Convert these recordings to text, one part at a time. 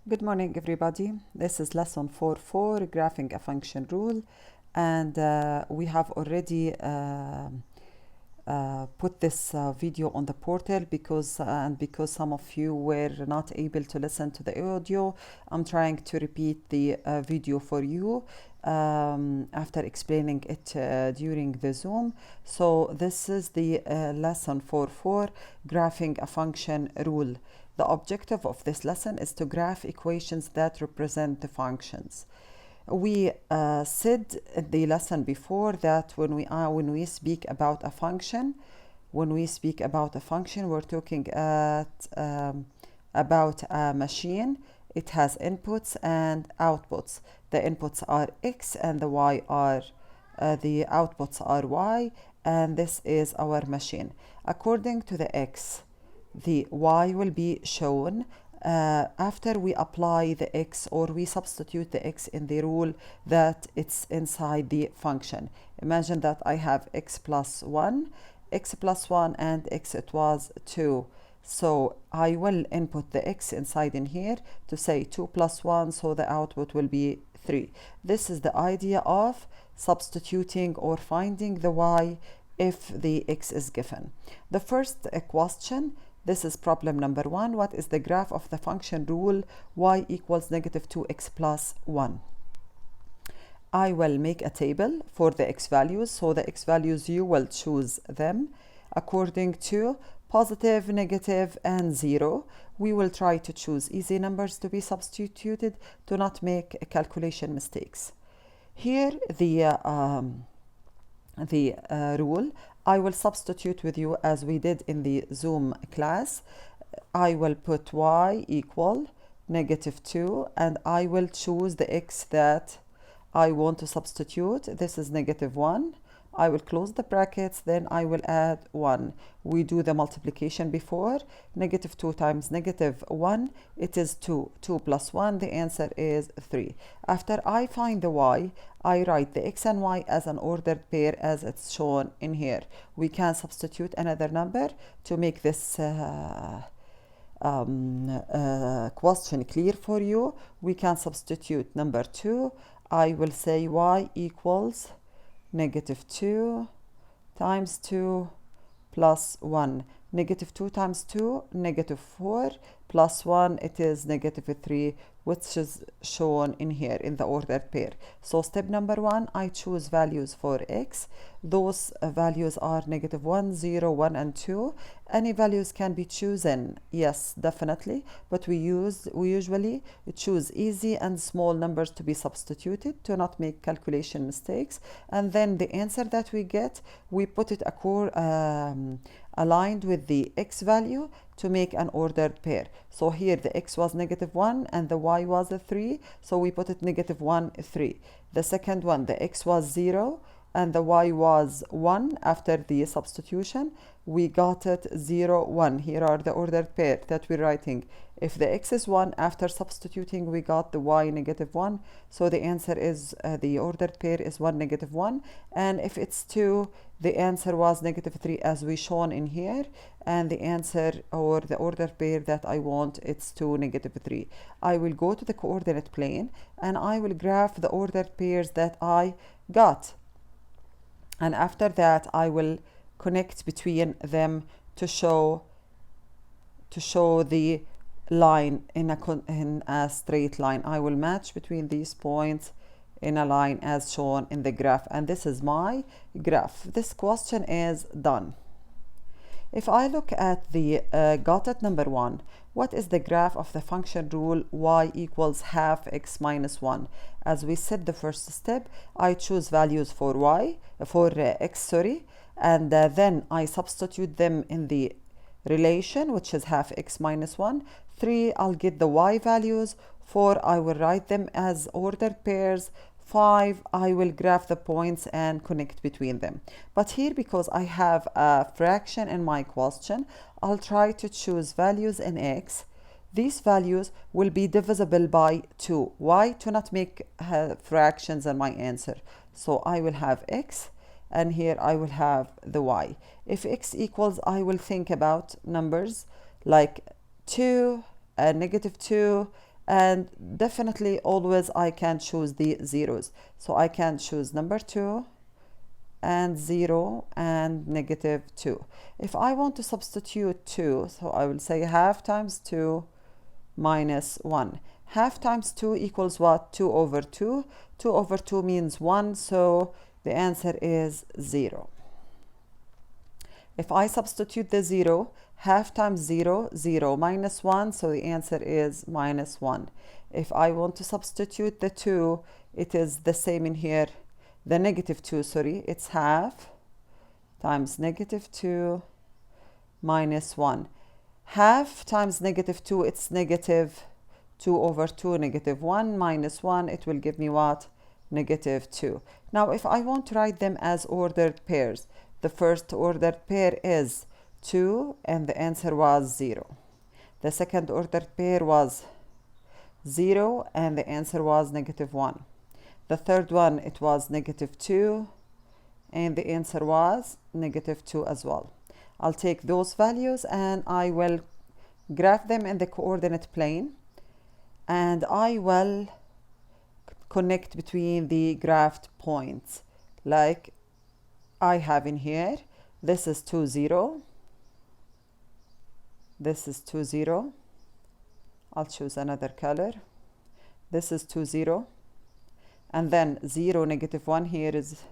Good morning, everybody. This is lesson 4.4, graphing a function rule, and we have already put this video on the portal because some of you were not able to listen to the audio. I'm trying to repeat the video for you after explaining it during the Zoom. So this is the lesson 4.4, graphing a function rule. The objective of this lesson is to graph equations that represent the functions. We said in the lesson before that when we speak about a function, we're talking about a machine. It has inputs and outputs. The inputs are x and the y are the outputs are y, and this is our machine. According to the x, the y will be shown after we apply the x, or we substitute the x in the rule that it's inside the function. Imagine that I have x plus 1 and x it was 2. So I will input the x inside in here to say 2 plus 1, so the output will be 3. This is the idea of substituting or finding the y if the x is given. The first question, this is problem number 1. What is the graph of the function rule y equals negative 2x plus 1? I will make a table for the x values. So the x values, you will choose them according to positive, negative, and 0. We will try to choose easy numbers to be substituted to not make calculation mistakes. Here the rule, I will substitute with you as we did in the Zoom class. I will put y equal negative 2, and I will choose the x that I want to substitute. This is negative 1. I will close the brackets, then I will add 1. We do the multiplication before. Negative 2 times negative 1, it is 2. 2 plus 1, the answer is 3. After I find the y, I write the x and y as an ordered pair as it's shown in here. We can substitute another number to make this question clear for you. We can substitute number 2. I will say y equals negative 2 times 2 plus 1. Negative 2 times 2, negative 4, plus 1, it is negative 3, which is shown in here in the ordered pair. So step number 1, I choose values for x. Those values are negative 1, 0, 1, and 2. Any values can be chosen, yes, definitely, but we usually choose easy and small numbers to be substituted to not make calculation mistakes. And then the answer that we get, we put it aligned with the x value to make an ordered pair. So here the x was negative 1 and the y was a 3, so we put it negative 1, 3. The second one, the x was 0 and the y was 1. After the substitution, we got it 0, 1. Here are the ordered pair that we're writing. If the x is 1, after substituting, we got the y negative 1. So the answer is, the ordered pair is 1, negative 1. And if it's 2, the answer was negative 3 as we shown in here. And the answer, or the ordered pair that I want, it's 2, negative 3. I will go to the coordinate plane and I will graph the ordered pairs that I got. And after that, I will connect between them to show the line in a straight line. I will match between these points in a line as shown in the graph, and this is my graph. This question is done. If I look at the got it number 1, what is the graph of the function rule y equals half x minus 1? As we said, the first step, I choose values for x, and then I substitute them in the relation, which is half x minus 1. 3, I'll get the y values. 4, I will write them as ordered pairs. 5, I will graph the points and connect between them. But here, because I have a fraction in my question, I'll try to choose values in x. These values will be divisible by 2. Why? To not make fractions in my answer. So I will have x, and here I will have the y. If x equals, I will think about numbers like 2, negative 2, and definitely always I can choose the zeros. So I can choose number 2 and 0 and negative 2. If I want to substitute 2, so I will say half times 2 minus 1. Half times 2 equals what? 2 over 2. 2 over 2 means 1, so the answer is 0. If I substitute the 0, half times 0, 0 minus 1, so the answer is minus 1. If I want to substitute the 2, it is the same in here. The negative 2, sorry, it's half times negative 2 minus 1. Half times negative 2, it's negative 2 over 2, negative 1 minus 1, it will give me what? Negative 2. Now, if I want to write them as ordered pairs, the first ordered pair is 2, and the answer was 0. The second ordered pair was 0, and the answer was negative 1. The third one, it was negative 2, and the answer was negative 2 as well. I'll take those values and I will graph them in the coordinate plane, and I will connect between the graphed points like I have in here. This is 2, 0. This is 2, 0. I'll choose another color. This is 2, 0. And then 0, negative 1. Here is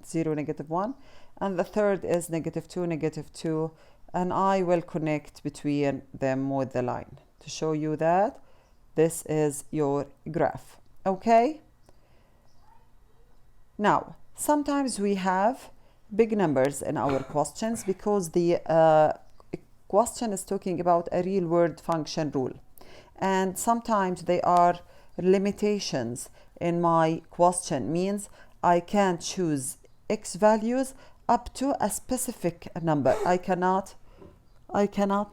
0, negative 1. And the third is negative 2, negative 2. And I will connect between them with the line to show you that this is your graph. Okay? Now, sometimes we have big numbers in our questions because the question is talking about a real world function rule. And sometimes there are limitations in my question, means I can choose x values up to a specific number. I cannot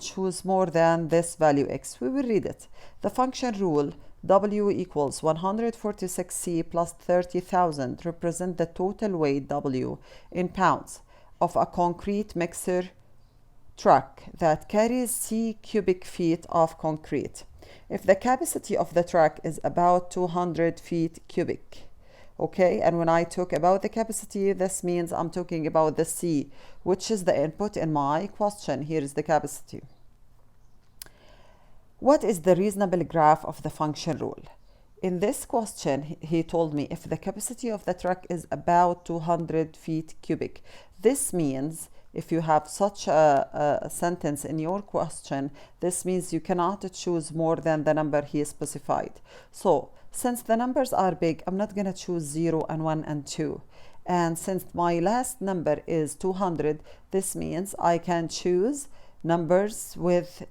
choose more than this value x. We will read it. The function rule W equals 146c plus 30,000 represent the total weight W in pounds of a concrete mixer truck that carries c cubic feet of concrete. If the capacity of the truck is about 200 feet cubic, okay, and when I talk about the capacity, this means I'm talking about the c, which is the input in my question. Here is the capacity. What is the reasonable graph of the function rule? In this question, he told me if the capacity of the truck is about 200 feet cubic. This means if you have such a sentence in your question, this means you cannot choose more than the number he specified. So, since the numbers are big, I'm not going to choose 0 and 1 and 2. And since my last number is 200, this means I can choose numbers with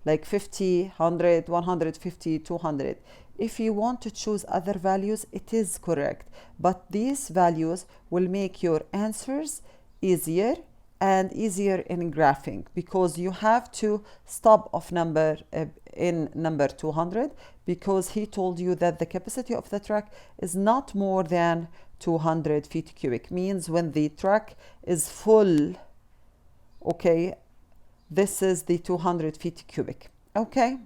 like 50, 100, 150, 200. If you want to choose other values, it is correct. But these values will make your answers easier and easier in graphing, because you have to stop of number in number 200, because he told you that the capacity of the truck is not more than 200 feet cubic. Means when the truck is full, okay, this is the 200 feet cubic. Okay,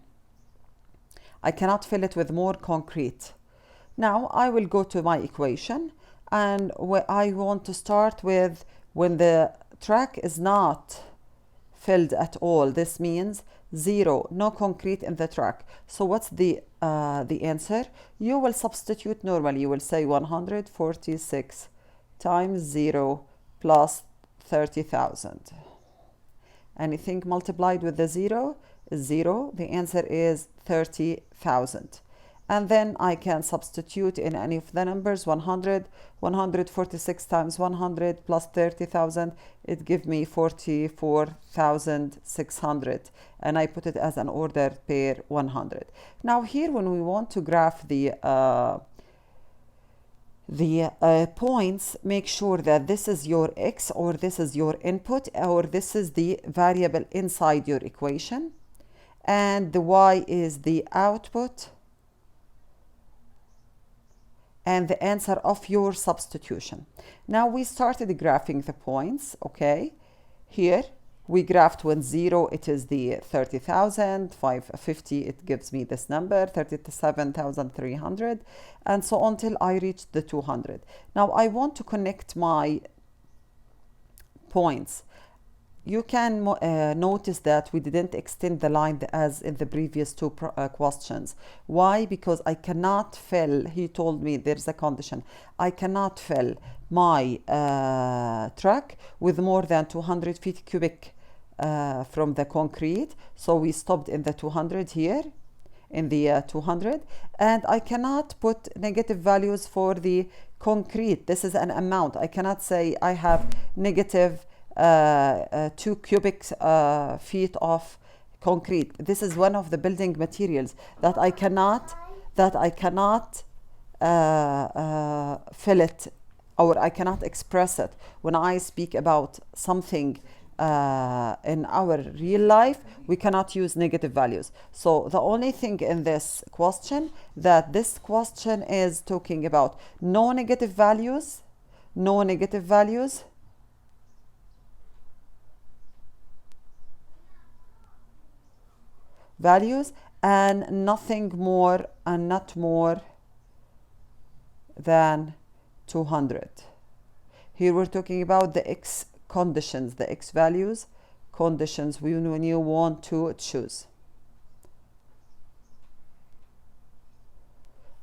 I cannot fill it with more concrete. Now I will go to my equation, and I want to start with when the truck is not filled at all. This means 0, no concrete in the truck. So what's the answer? You will substitute normally. You will say 146 times 0 plus 30,000. Anything multiplied with the 0 is 0. The answer is 30,000. And then I can substitute in any of the numbers. 146 times 100 plus 30,000, it gives me 44,600, and I put it as an ordered pair 100. Now here, when we want to graph the points, make sure that this is your x, or this is your input, or this is the variable inside your equation, and the y is the output and the answer of your substitution. Now we started graphing the points, okay? Here We graphed when 0, it is the 30,000, 550, it gives me this number, 37,300, and so on till I reach the 200. Now I want to connect my points. You can notice that we didn't extend the line as in the previous two questions. Why? Because I cannot fill, he told me there's a condition, I cannot fill my truck with more than 200 feet cubic from the concrete. So we stopped in the 200 here, in the 200, and I cannot put negative values for the concrete. This is an amount. I cannot say I have negative 2 cubic feet of concrete. This is one of the building materials that I cannot fill it, or I cannot express it. When I speak about something in our real life, we cannot use negative values. So the only thing in this question, that this question is talking about no negative values, and nothing more and not more than 200. Here we're talking about the x conditions, the x values, conditions when you want to choose.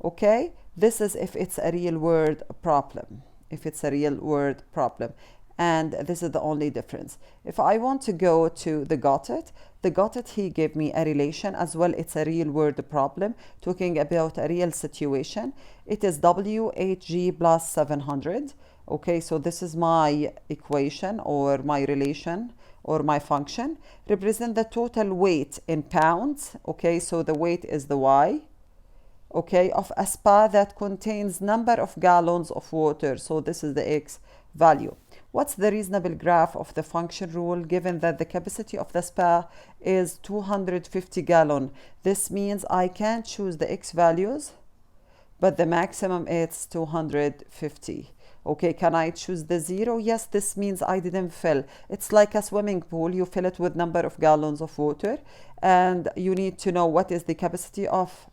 Okay, this is if it's a real world problem. And this is the only difference. If I want to go to the got it, he gave me a relation as well. It's a real world problem, talking about a real situation. It is W8G plus 700. Okay, so this is my equation or my relation or my function. Represent the total weight in pounds. Okay, so the weight is the Y. Okay, of a spa that contains number of gallons of water. So this is the X value. What's the reasonable graph of the function rule given that the capacity of the spa is 250 gallon? This means I can choose the X values, but the maximum is 250. Okay, can I choose the 0? Yes, this means I didn't fill. It's like a swimming pool. You fill it with number of gallons of water, and you need to know what is the capacity of,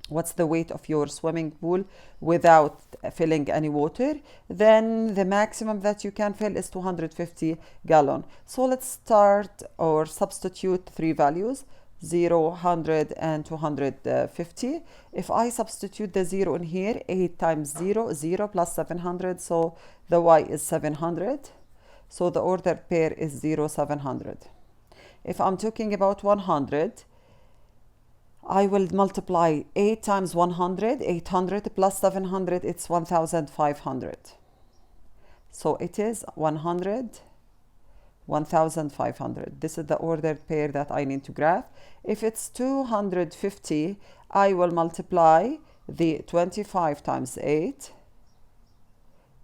what's the weight of your swimming pool without filling any water. Then the maximum that you can fill is 250 gallon. So let's start or substitute three values, 0, 100 and 250. If I substitute the 0 in here, 8 times 0, 0 plus 700, so the Y is 700. So the ordered pair is 0, 700. If I'm talking about 100, I will multiply 8 times 100, 800 plus 700, it's 1,500. So it is 100, 1,500. This is the ordered pair that I need to graph. If it's 250, I will multiply the 25 times 8,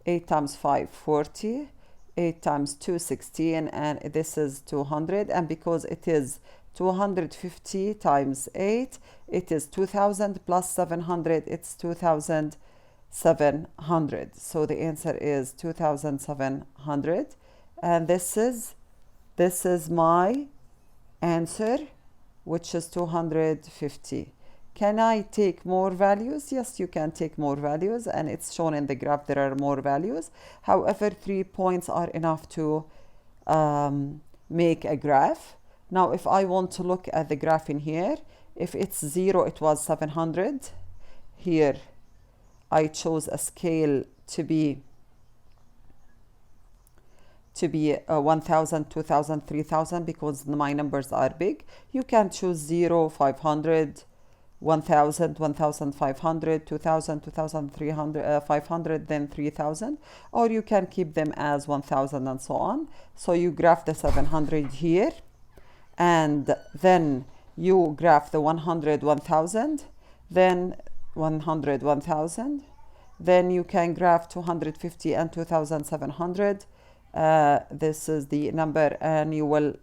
8 times 5, 40, 8 times 2, 16, and this is 200. And because it is 250 times 8, it is 2,000 plus 700, it's 2,700. So the answer is 2,700, and this is my answer, which is 250. Can I take more values? Yes, you can take more values, and it's shown in the graph there are more values. However, 3 points are enough to make a graph. Now, if I want to look at the graph in here, if it's 0, it was 700. Here, I chose a scale to be 1,000, 2,000, 3,000 because my numbers are big. You can choose 0, 500, 1,000, 1,500, 2,000, 2,300, 500, then 3,000. Or you can keep them as 1,000 and so on. So you graph the 700 here, and then you graph the 100, 1,000, then 100, 1,000. Then you can graph 250 and 2,700. This is the number, and you will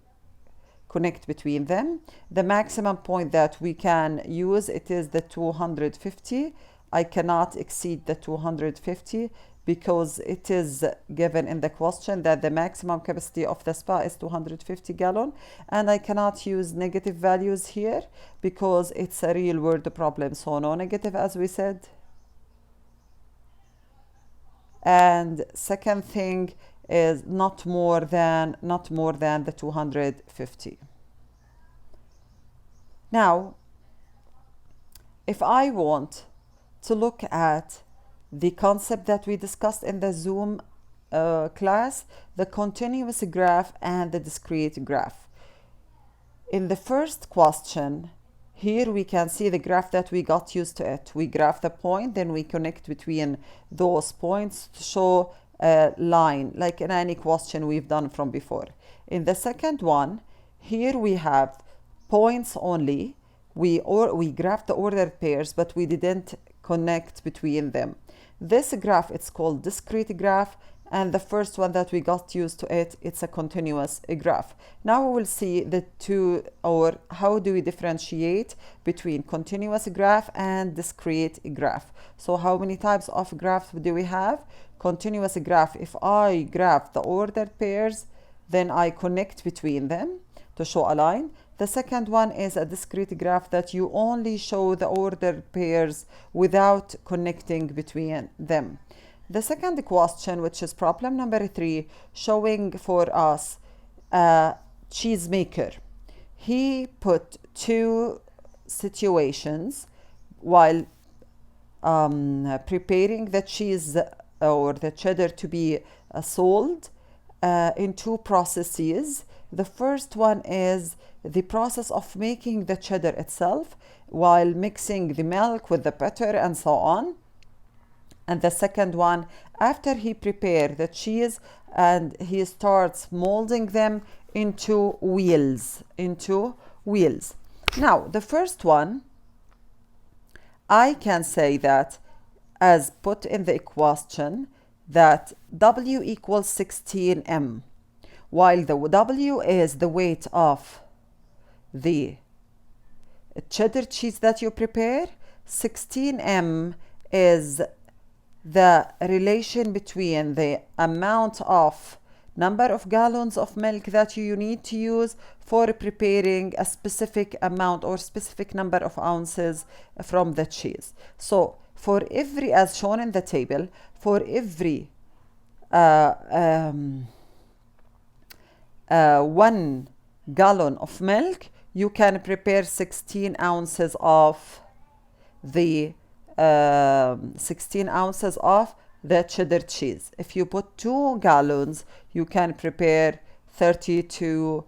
connect between them. The maximum point that we can use, it is the 250. I cannot exceed the 250 because it is given in the question that the maximum capacity of the spa is 250 gallon, and I cannot use negative values here because it's a real world problem, so no negative as we said. And second thing is not more than the 250. Now if I want to look at the concept that we discussed in the Zoom class, the continuous graph and the discrete graph. In the first question, here we can see the graph that we got used to it. We graph the point, then we connect between those points to show a line, like in any question we've done from before. In the second one, here we have points only. We graphed the ordered pairs, but we didn't connect between them. This graph, it's called discrete graph, and the first one that we got used to it, it's a continuous graph. Now we will see the two, or how do we differentiate between continuous graph and discrete graph. So how many types of graphs do we have? Continuous graph, if I graph the ordered pairs, then I connect between them to show a line. The second one is a discrete graph that you only show the ordered pairs without connecting between them. The second question, which is problem number 3, showing for us a cheesemaker. He put two situations while preparing the cheese or the cheddar to be sold in two processes. The first one is the process of making the cheddar itself while mixing the milk with the butter and so on. And the second one, after he prepared the cheese and he starts molding them into wheels. Now, the first one, I can say that as put in the equation that W equals 16m, while the W is the weight of the cheddar cheese that you prepare, 16m is the relation between the amount of number of gallons of milk that you need to use for preparing a specific amount or specific number of ounces from the cheese. So for every, as shown in the table, for every 1 gallon of milk, you can prepare 16 ounces of the 16 ounces of the cheddar cheese. If you put 2 gallons, you can prepare 32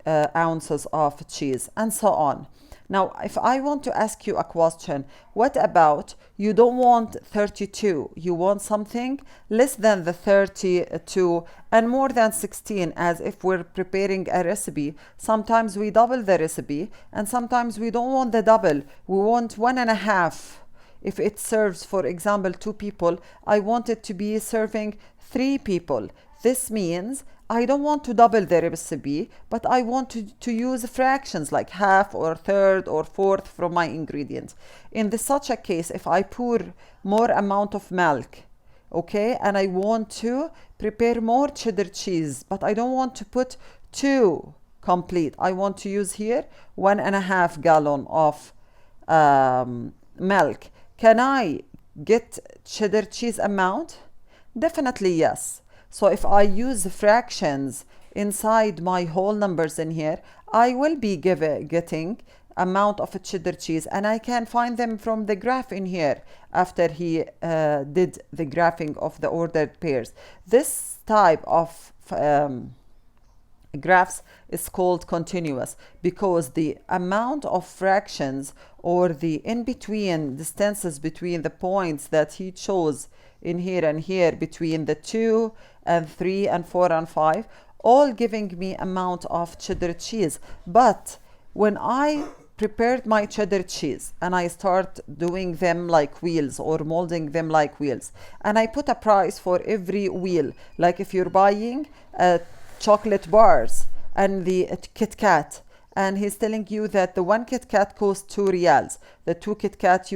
ounces of cheese, and so on. Now, if I want to ask you a question, what about you don't want 32, you want something less than the 32 and more than 16, as if we're preparing a recipe. Sometimes we double the recipe, and sometimes we don't want the double, we want 1.5. If it serves, for example, 2 people, I want it to be serving 3 people. This means I don't want to double the recipe, but I want to use fractions like half or third or fourth from my ingredients. In such a case, if I pour more amount of milk, okay, and I want to prepare more cheddar cheese, but I don't want to put 2 complete. I want to use here 1.5 gallon of milk. Can I get cheddar cheese amount? Definitely yes. So if I use fractions inside my whole numbers in here, I will be getting amount of cheddar cheese, and I can find them from the graph in here after he did the graphing of the ordered pairs. This type of graphs is called continuous because the amount of fractions or the in-between distances between the points that he chose in here and here, between the 2 and 3 and 4 and 5, all giving me amount of cheddar cheese. But when I prepared my cheddar cheese and I start doing them like wheels or molding them like wheels, and I put a price for every wheel, like if you're buying chocolate bars and the Kit Kat, and he's telling you that the one Kit Kat costs 2 riyals, the 2 Kit Kat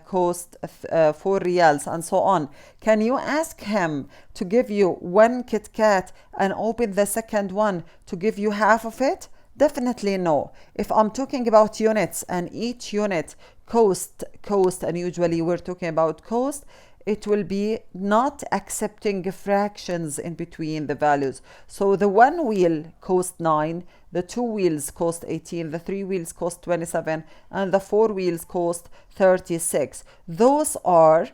cost 4 riyals, and so on. Can you ask him to give you 1 Kit Kat and open the second one to give you half of it? Definitely no. If I'm talking about units and each unit cost, and usually we're talking about cost, it will be not accepting fractions in between the values. So the one wheel cost 9, the 2 wheels cost 18, the 3 wheels cost 27, and the 4 wheels cost 36. Those are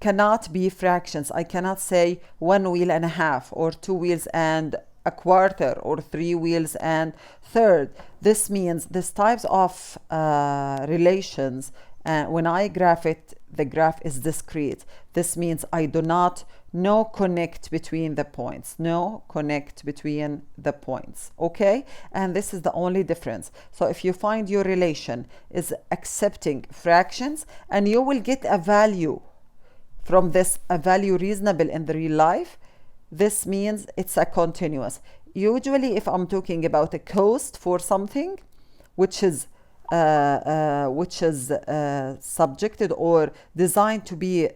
cannot be fractions. I cannot say 1 wheel and a half, or 2 wheels and a quarter, or 3 wheels and third. This means this types of relations, when I graph it, the graph is discrete. This means I do not connect between the points. Okay, and this is the only difference. So if you find your relation is accepting fractions, and you will get a value from this, a value reasonable in the real life, this means it's a continuous. Usually if I'm talking about a cost for something which is subjected or designed to be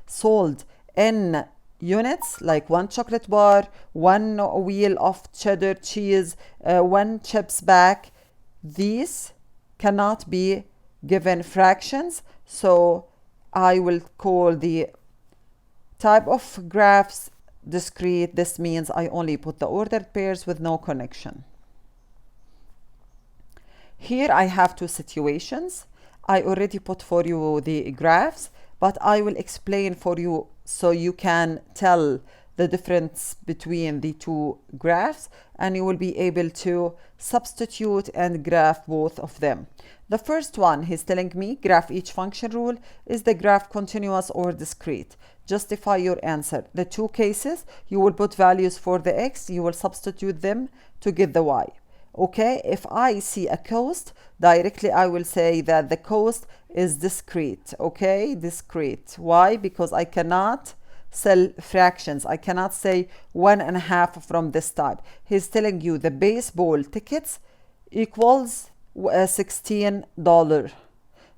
sold in units, like 1 chocolate bar, 1 wheel of cheddar cheese, 1 chips bag, these cannot be given fractions. So I will call the type of graphs discrete. This means I only put the ordered pairs with no connection. Here I have 2 situations. I already put for you the graphs, but I will explain for you so you can tell the difference between the 2 graphs, and you will be able to substitute and graph both of them. The first one, he's telling me graph each function rule. Is the graph continuous or discrete? Justify your answer. The 2 cases, you will put values for the x, you will substitute them to get the y. Okay, if I see a cost, directly I will say that the cost is discrete. Okay, discrete. Why? Because I cannot sell fractions. I cannot say 1.5 from this type. He's telling you the baseball tickets equals $16.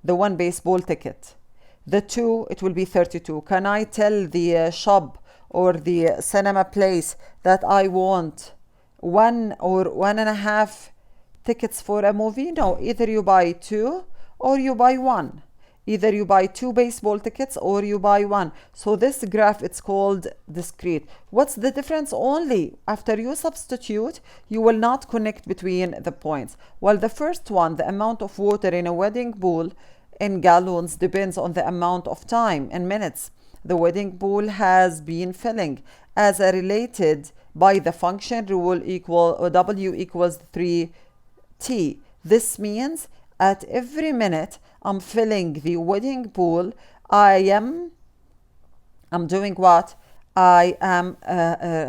The 1 baseball ticket. The 2, it will be 32. Can I tell the shop or the cinema place that I want 1 or 1.5 tickets for a movie? No, either you buy 2 or you buy 1. Either you buy 2 baseball tickets or you buy 1. So this graph, it's called discrete. What's the difference? Only after you substitute, you will not connect between the points. While the first one, the amount of water in a wedding pool in gallons depends on the amount of time in minutes the wedding pool has been filling, as related by the function rule W equals 3t. This means at every minute I'm filling the wedding pool, I'm doing what? I am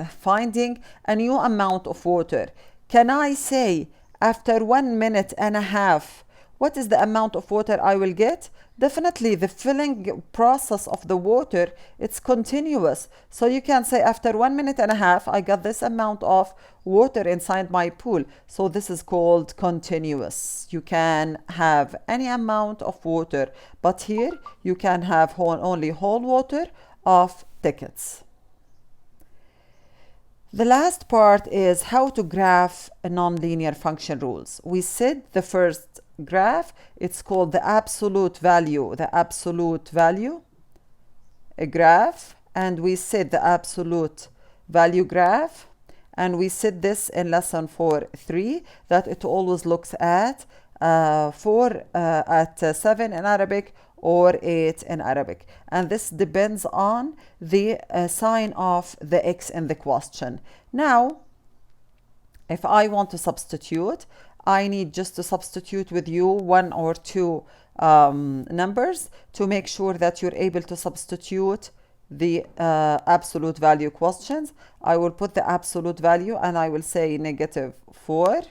finding a new amount of water. Can I say after 1 minute and a half, what is the amount of water I will get? Definitely the filling process of the water, it's continuous. So you can say after 1 minute and a half, I got this amount of water inside my pool. So this is called continuous. You can have any amount of water, but here you can have only whole water of tickets. The last part is how to graph a nonlinear function rules. We said the first graph, it's called the absolute value, a graph, and we said the absolute value graph, and we said this in lesson 4.3 that it always looks at 7 in Arabic or 8 in Arabic, and this depends on the sign of the x in the question. Now if I want to substitute, I need just to substitute with you 1 or 2 numbers to make sure that you're able to substitute the absolute value questions. I will put the absolute value and I will say -4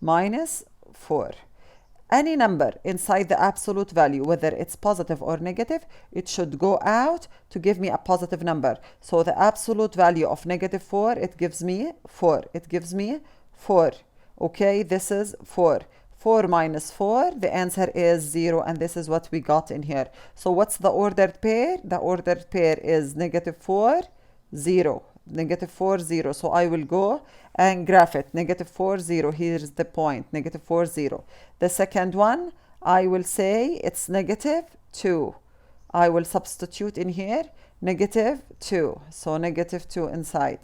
minus 4. any number inside the absolute value, whether it's positive or negative, it should go out to give me a positive number. So the absolute value of negative 4, it gives me 4. It gives me 4. Okay, this is 4. 4 minus 4, the answer is 0, and this is what we got in here. So what's the ordered pair? The ordered pair is negative 4, 0. Negative 4, 0. So I will go and graph it. Negative 4, 0. Here's the point. Negative 4, 0. The second one, I will say it's negative 2. I will substitute in here negative 2. So negative 2 inside.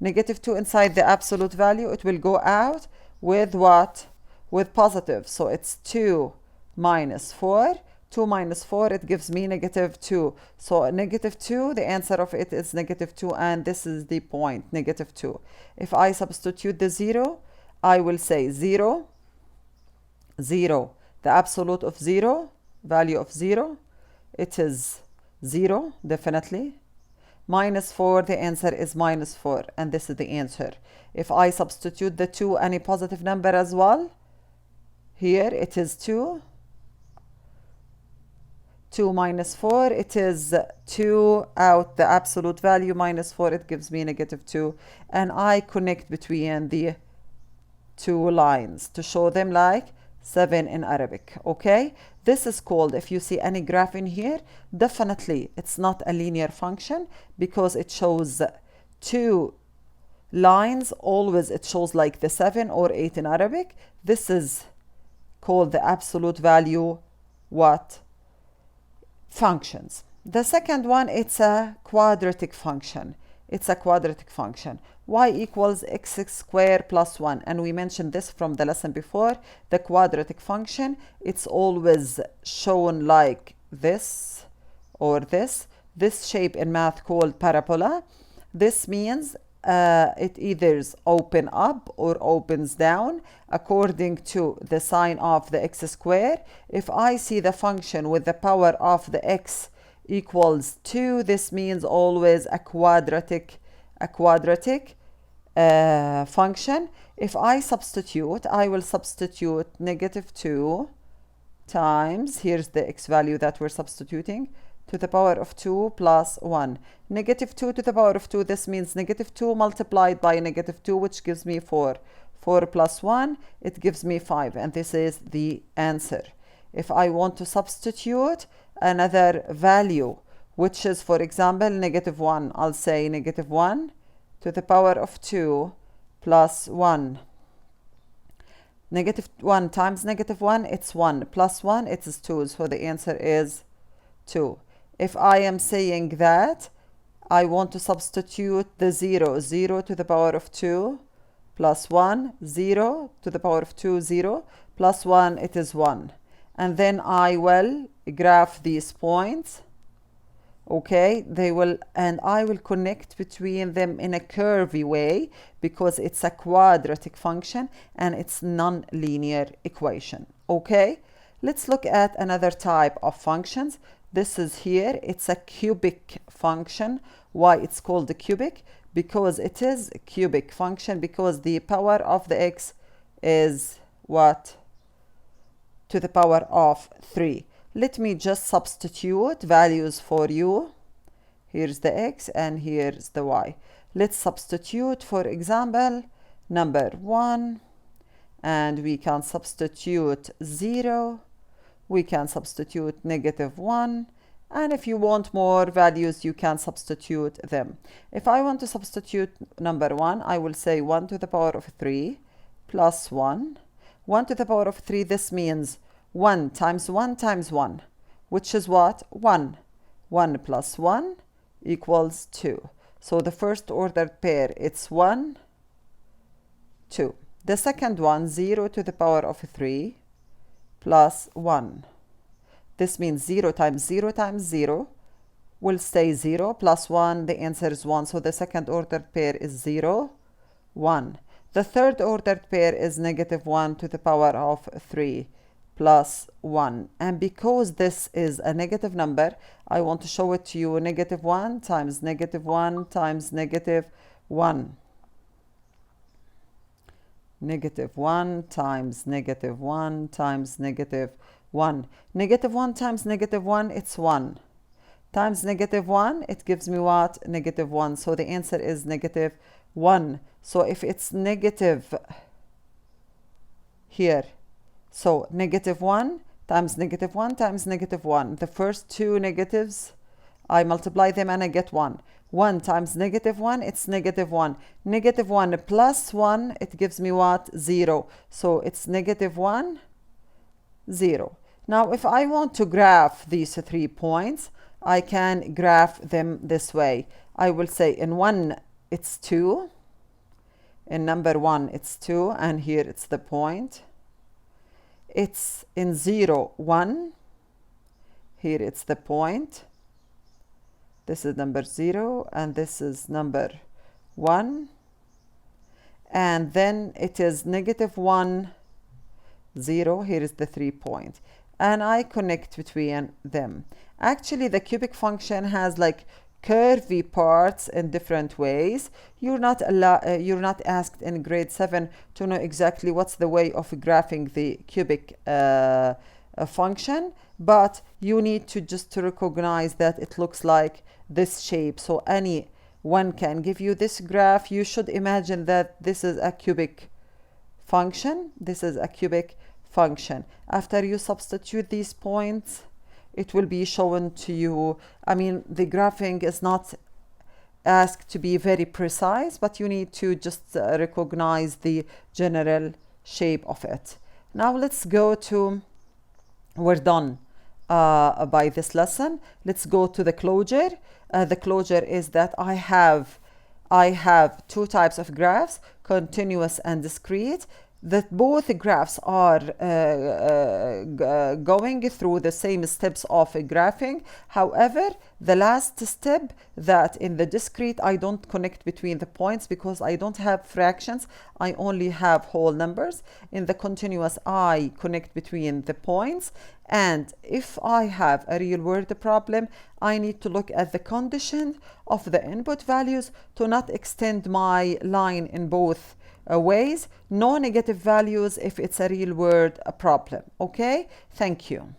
Negative 2 inside the absolute value, it will go out with what? With positive. So it's 2 minus 4. 2 minus 4, it gives me negative 2. So negative 2, the answer of it is negative 2, and this is the point, negative 2. If I substitute the 0, I will say 0, 0. The absolute of 0, value of 0, it is 0, definitely. Minus 4, the answer is minus 4, and this is the answer. If I substitute the 2, any positive number as well, here it is 2. 2 minus 4, it is 2 out the absolute value, minus 4, it gives me negative 2. And I connect between the two lines to show them like 7 in Arabic. Okay, this is called, if you see any graph in here, definitely it's not a linear function because it shows two lines. Always it shows like the 7 or 8 in Arabic. This is called the absolute value what? Functions. The second one, it's a quadratic function. It's a quadratic function. Y equals x squared plus 1. And we mentioned this from the lesson before. The quadratic function, it's always shown like this or this. This shape in math called parabola. This means it either open up or opens down according to the sign of the x squared. If I see the function with the power of the x equals 2, this means always a quadratic function. If I substitute, I will substitute negative 2 times, here's the x value that we're substituting, to the power of 2 plus 1. Negative 2 to the power of 2, this means negative 2 multiplied by negative 2, which gives me 4. 4 plus 1, it gives me 5, and this is the answer. If I want to substitute another value, which is, for example, negative 1, I'll say negative 1 to the power of 2 plus 1. Negative 1 times negative 1, it's 1. Plus 1, it is 2. So the answer is 2. If I am saying that I want to substitute the 0, 0 to the power of 2 plus 1, 0 to the power of 2, 0 plus 1, it is 1. And then I will graph these points. Okay, and I will connect between them in a curvy way because it's a quadratic function and it's non-linear equation. Okay, let's look at another type of functions. This is here, it's a cubic function. Why it's called a cubic? Because it is a cubic function because the power of the x is what? To the power of 3. Let me just substitute values for you. Here's the x and here's the y. Let's substitute, for example, number 1, and we can substitute 0. We can substitute negative 1, and if you want more values, you can substitute them. If I want to substitute number 1, I will say 1 to the power of 3 plus 1. 1 to the power of 3, this means 1 times 1 times 1, which is what? 1. 1 plus 1 equals 2. So the first ordered pair, it's 1, 2. The second one, 0 to the power of 3 plus 1. This means 0 times 0 times 0 will stay 0 plus 1. The answer is 1. So the second ordered pair is 0, 1. The third ordered pair is negative 1 to the power of 3 plus 1. And because this is a negative number, I want to show it to you. Negative 1 times negative 1 times negative 1. negative 1 times negative 1 times negative 1. Negative 1 times negative 1, it's 1. Times negative 1, it gives me what? Negative 1. So the answer is negative 1. So if it's negative here, so negative 1 times negative 1 times negative 1. The first two negatives, I multiply them and I get 1. 1 times negative 1, it's negative 1. Negative 1 plus 1, it gives me what? 0. So it's negative 1, 0. Now, if I want to graph these 3 points, I can graph them this way. I will say in 1, it's 2. In number 1, it's 2. And here it's the point. It's in 0, 1. Here it's the point. This is number 0, and this is number 1. And then it is negative 1, 0. Here is the 3 point. And I connect between them. Actually, the cubic function has like curvy parts in different ways. You're not asked in grade 7 to know exactly what's the way of graphing the cubic function, but you need to just to recognize that it looks like this shape. So anyone can give you this graph. You should imagine that this is a cubic function. This is a cubic function. After you substitute these points, it will be shown to you. I mean, the graphing is not asked to be very precise, but you need to just recognize the general shape of it. Now let's go to, we're done by this lesson. Let's go to the closure. The closure is that I have 2 types of graphs, continuous and discrete, that both graphs are going through the same steps of graphing. However, the last step, that in the discrete I don't connect between the points because I don't have fractions, I only have whole numbers. In the continuous, I connect between the points. And if I have a real world problem, I need to look at the condition of the input values to not extend my line in both ways. No negative values if it's a real world problem. Okay, thank you.